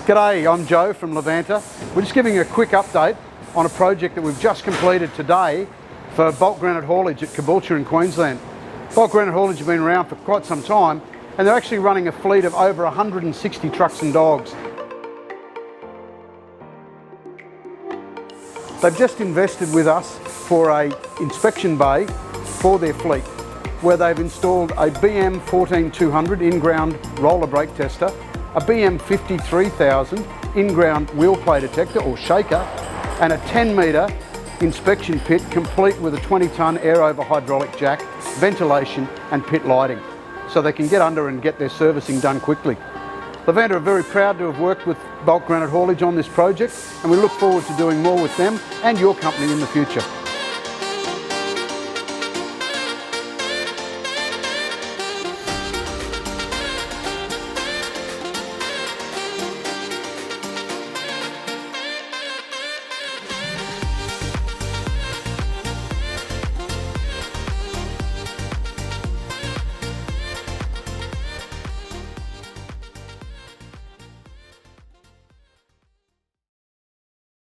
G'day, I'm Joe from Levanta. We're just giving you a quick update on a project that we've just completed today for Bulk Granite Haulage at Caboolture in Queensland. Bulk Granite Haulage have been around for quite some time, and they're actually running a fleet of over 160 trucks and dogs. They've just invested with us for an inspection bay for their fleet, where they've installed a BM 14200 Inground roller brake tester, a BM 53000 Inground wheel play detector or shaker, and a 10-metre inspection pit complete with a 20-tonne air-over hydraulic jack, ventilation and pit lighting, so they can get under and get their servicing done quickly. Levanta are very proud to have worked with Bulk Granite Haulage on this project, and we look forward to doing more with them and your company in the future.